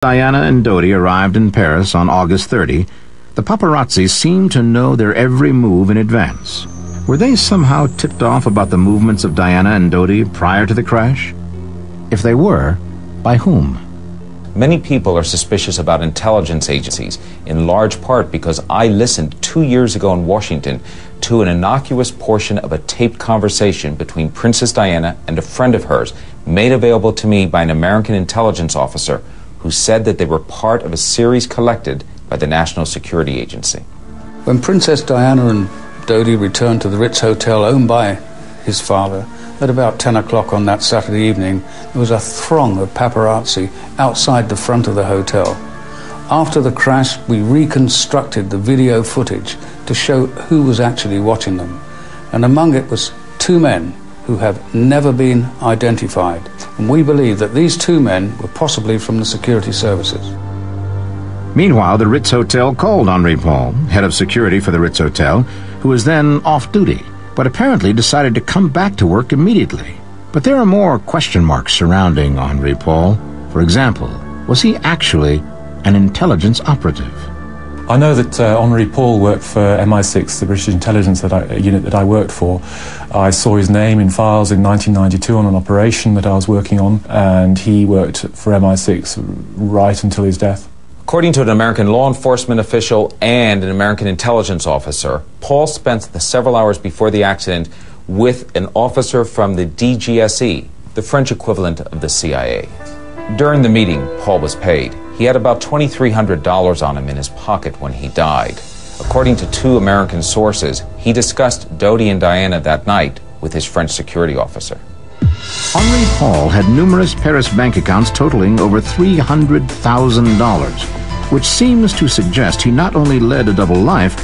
Diana and Dodi arrived in Paris on August 30, the paparazzi seemed to know their every move in advance. Were they somehow tipped off about the movements of Diana and Dodi prior to the crash? If they were, by whom? Many people are suspicious about intelligence agencies, in large part because I listened 2 years ago in Washington to an innocuous portion of a taped conversation between Princess Diana and a friend of hers, made available to me by an American intelligence officer who said that they were part of a series collected by the National Security Agency. When Princess Diana and Dodi returned to the Ritz Hotel owned by his father, at about 10 o'clock on that Saturday evening, there was a throng of paparazzi outside the front of the hotel. After the crash, we reconstructed the video footage to show who was actually watching them. And among it was two men who have never been identified. And we believe that these two men were possibly from the security services. Meanwhile, the Ritz Hotel called Henri Paul, head of security for the Ritz Hotel, who was then off duty, but apparently decided to come back to work immediately. But there are more question marks surrounding Henri Paul. For example, was he actually an intelligence operative? I know that Henri Paul worked for MI6, the British intelligence unit that I worked for. I saw his name in files in 1992 on an operation that I was working on, and he worked for MI6 right until his death. According to an American law enforcement official and an American intelligence officer, Paul spent the several hours before the accident with an officer from the DGSE, the French equivalent of the CIA. During the meeting, Paul was paid. He had about $2,300 on him in his pocket when he died. According to two American sources, he discussed Dodi and Diana that night with his French security officer. Henri Paul had numerous Paris bank accounts totaling over $300,000, which seems to suggest he not only led a double life,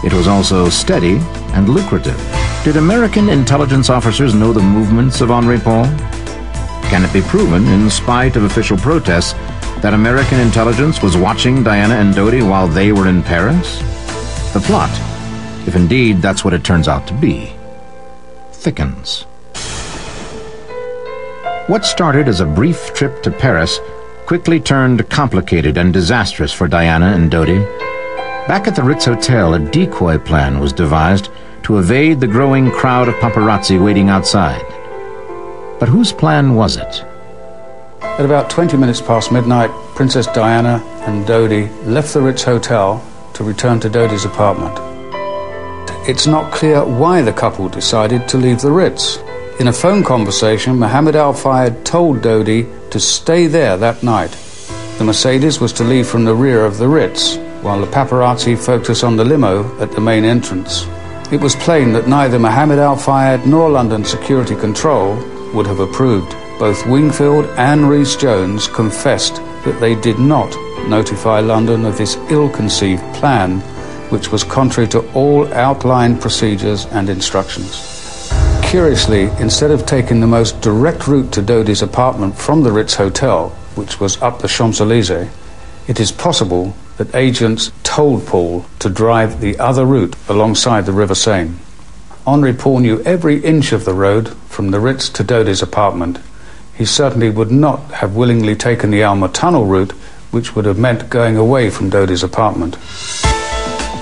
it was also steady and lucrative. Did American intelligence officers know the movements of Henri Paul? Can it be proven, in spite of official protests, that American intelligence was watching Diana and Dodi while they were in Paris? The plot, if indeed that's what it turns out to be, thickens. What started as a brief trip to Paris quickly turned complicated and disastrous for Diana and Dodi. Back at the Ritz Hotel, a decoy plan was devised to evade the growing crowd of paparazzi waiting outside. But whose plan was it? At about 20 minutes past midnight, Princess Diana and Dodi left the Ritz Hotel to return to Dodi's apartment. It's not clear why the couple decided to leave the Ritz. In a phone conversation, Mohammed Al-Fayed told Dodi to stay there that night. The Mercedes was to leave from the rear of the Ritz, while the paparazzi focused on the limo at the main entrance. It was plain that neither Mohammed Al-Fayed nor London Security Control would have approved. Both Wingfield and Rhys-Jones confessed that they did not notify London of this ill-conceived plan, which was contrary to all outlined procedures and instructions. Curiously, instead of taking the most direct route to Dodi's apartment from the Ritz Hotel, which was up the Champs-Élysées, it is possible that agents told Paul to drive the other route alongside the River Seine. Henri Paul knew every inch of the road from the Ritz to Dodi's apartment. He certainly would not have willingly taken the Alma Tunnel route, which would have meant going away from Dodi's apartment.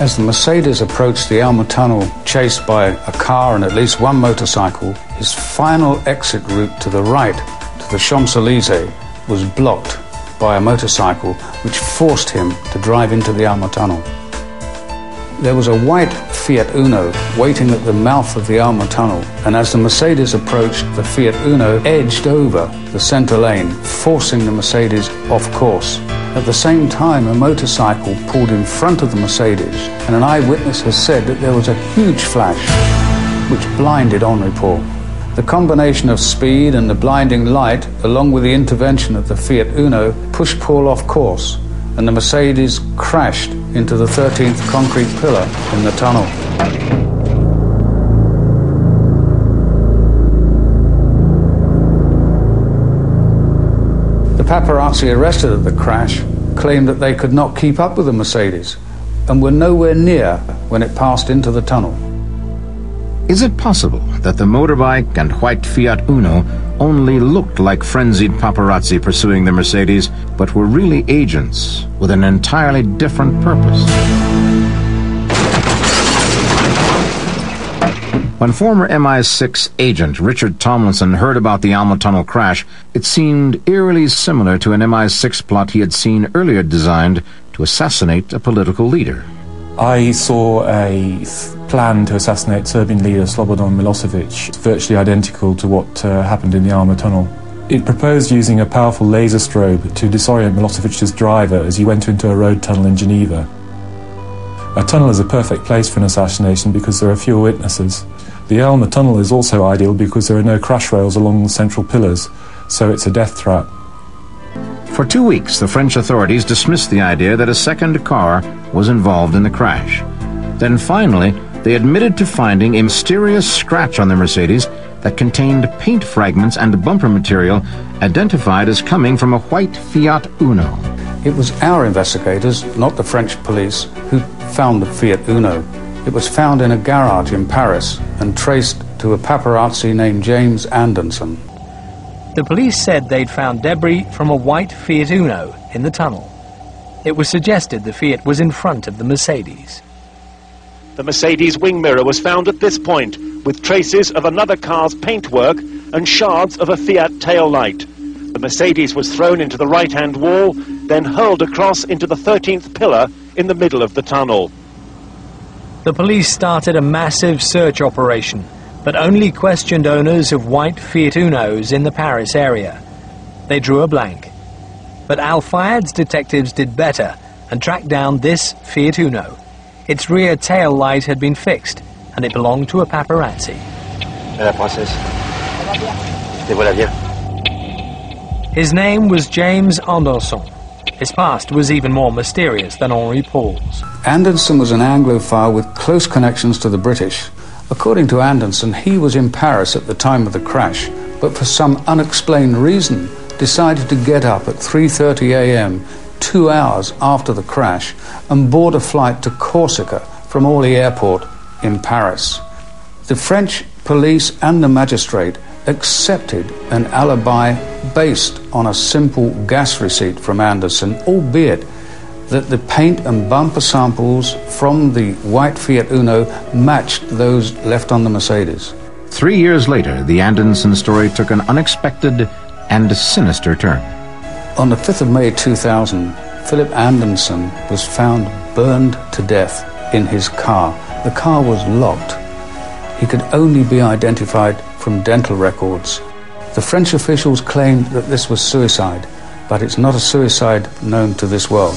As the Mercedes approached the Alma Tunnel, chased by a car and at least one motorcycle, his final exit route to the right, to the Champs-Élysées, was blocked by a motorcycle, which forced him to drive into the Alma Tunnel. There was a white Fiat Uno waiting at the mouth of the Alma Tunnel, and as the Mercedes approached, the Fiat Uno edged over the center lane, forcing the Mercedes off course. At the same time, a motorcycle pulled in front of the Mercedes, and an eyewitness has said that there was a huge flash which blinded Henri Paul. The combination of speed and the blinding light, along with the intervention of the Fiat Uno, pushed Paul off course, and the Mercedes crashed into the 13th concrete pillar in the tunnel. The paparazzi arrested at the crash claimed that they could not keep up with the Mercedes and were nowhere near when it passed into the tunnel. Is it possible that the motorbike and white Fiat Uno only looked like frenzied paparazzi pursuing the Mercedes, but were really agents with an entirely different purpose? When former MI6 agent Richard Tomlinson heard about the Alma Tunnel crash, it seemed eerily similar to an MI6 plot he had seen earlier designed to assassinate a political leader. I saw a plan to assassinate Serbian leader Slobodan Milosevic, virtually identical to what happened in the Alma Tunnel. It proposed using a powerful laser strobe to disorient Milosevic's driver as he went into a road tunnel in Geneva. A tunnel is a perfect place for an assassination because there are fewer witnesses. The Alma Tunnel is also ideal because there are no crash rails along the central pillars, so it's a death trap. For 2 weeks, the French authorities dismissed the idea that a second car was involved in the crash. Then finally, they admitted to finding a mysterious scratch on the Mercedes that contained paint fragments and bumper material identified as coming from a white Fiat Uno. It was our investigators, not the French police, who found the Fiat Uno. It was found in a garage in Paris and traced to a paparazzi named James Anderson. The police said they'd found debris from a white Fiat Uno in the tunnel. It was suggested the Fiat was in front of the Mercedes. The Mercedes wing mirror was found at this point, with traces of another car's paintwork and shards of a Fiat tail light. The Mercedes was thrown into the right-hand wall, then hurled across into the 13th pillar in the middle of the tunnel. The police started a massive search operation, but only questioned owners of white Fiat Unos in the Paris area. They drew a blank. But Al Fayed's detectives did better and tracked down this Fiat Uno. Its rear tail light had been fixed, and it belonged to a paparazzi. La princesse. Te voilà bien. His name was James Anderson. His past was even more mysterious than Henri Paul's. Anderson was an Anglophile with close connections to the British. According to Anderson, he was in Paris at the time of the crash, but for some unexplained reason decided to get up at 3:30 a.m., 2 hours after the crash, and board a flight to Corsica from Orly Airport in Paris. The French police and the magistrate accepted an alibi based on a simple gas receipt from Anderson, albeit that the paint and bumper samples from the white Fiat Uno matched those left on the Mercedes. 3 years later, the Anderson story took an unexpected and sinister turn. On the 5th of May 2000, Philip Anderson was found burned to death in his car. The car was locked. He could only be identified from dental records. The French officials claimed that this was suicide, but it's not a suicide known to this world.